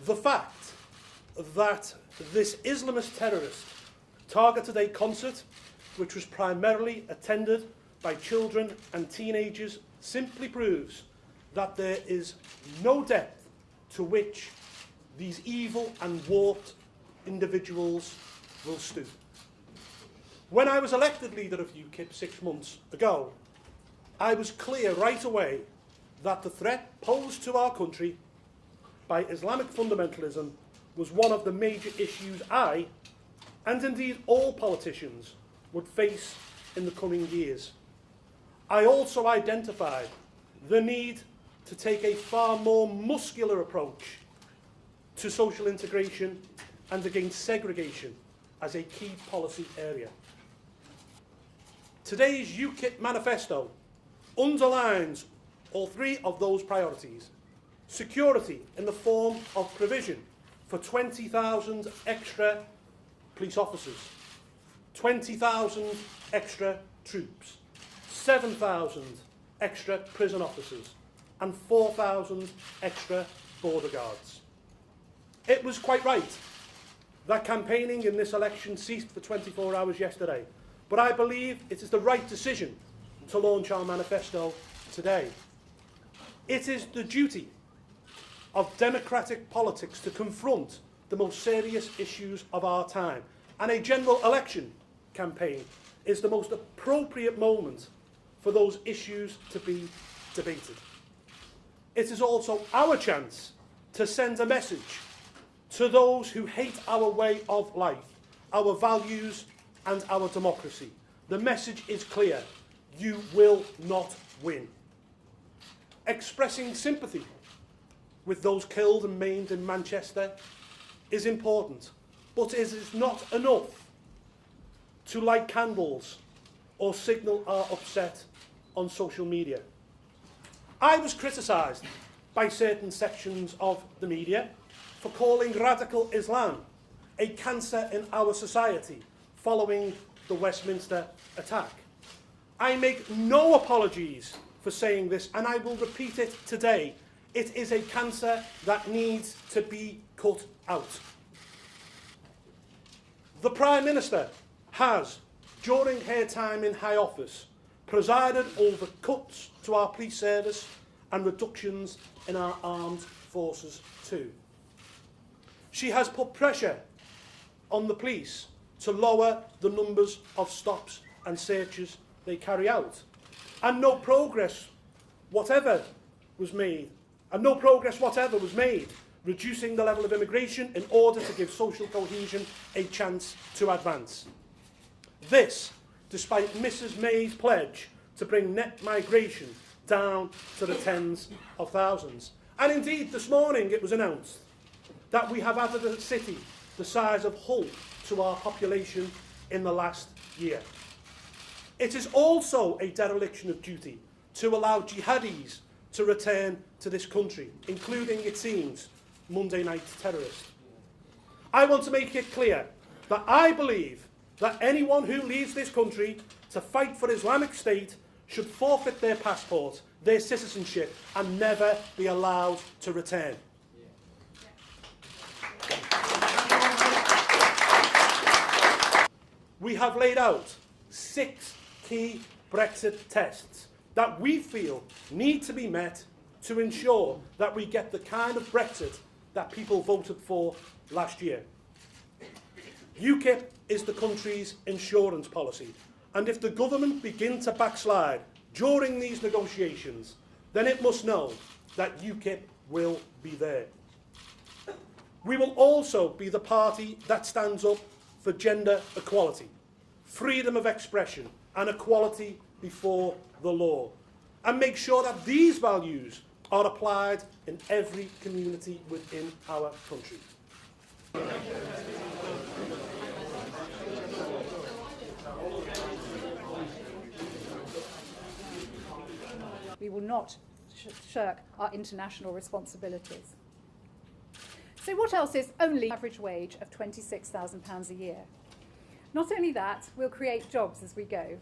The fact that this Islamist terrorist targeted a concert which was primarily attended by children and teenagers simply proves that there is no depth to which these evil and warped individuals will stoop. When I was elected leader of Ukip 6 months ago, I was clear right away that the threat posed to our country by Islamic fundamentalism was one of the major issues I, and indeed all politicians, would face in the coming years. I also identified the need to take a far more muscular approach to social integration and against segregation as a key policy area. Today's Ukip manifesto underlines all three of those priorities. Security in the form of provision for 20,000 extra police officers, 20,000 extra troops, 7,000 extra prison officers, and 4,000 extra border guards. It was quite right that campaigning in this election ceased for 24 hours yesterday, but I believe it is the right decision to launch our manifesto today. It is the duty of democratic politics to confront the most serious issues of our time, and a general election campaign is the most appropriate moment for those issues to be debated. It is also our chance to send a message to those who hate our way of life, our values and our democracy. The message is clear: you will not win. Expressing sympathy with those killed and maimed in Manchester is important, but it is not enough to light candles or signal our upset on social media. I was criticised by certain sections of the media for calling radical Islam a cancer in our society following the Westminster attack. I make no apologies for saying this, and I will repeat it today. It is a cancer that needs to be cut out. The Prime Minister has, during her time in high office, presided over cuts to our police service and reductions in our armed forces too. She has put pressure on the police to lower the numbers of stops and searches they carry out. And no progress whatever was made reducing the level of immigration in order to give social cohesion a chance to advance. This, despite Mrs May's pledge to bring net migration down to the tens of thousands. And indeed, this morning it was announced that we have added a city the size of Hull to our population in the last year. It is also a dereliction of duty to allow jihadis to return to this country, including, it seems, Monday night terrorists. I want to make it clear that I believe that anyone who leaves this country to fight for Islamic State should forfeit their passport, their citizenship, and never be allowed to return. We have laid out 6 key Brexit tests that we feel need to be met to ensure that we get the kind of Brexit that people voted for last year. Ukip is the country's insurance policy, and if the government begin to backslide during these negotiations, then it must know that Ukip will be there. We will also be the party that stands up for gender equality, freedom of expression, and equality before the law, and make sure that these values are applied in every community within our country. We will not shirk our international responsibilities. So what else is only average wage of £26,000 a year? Not only that, we'll create jobs as we go.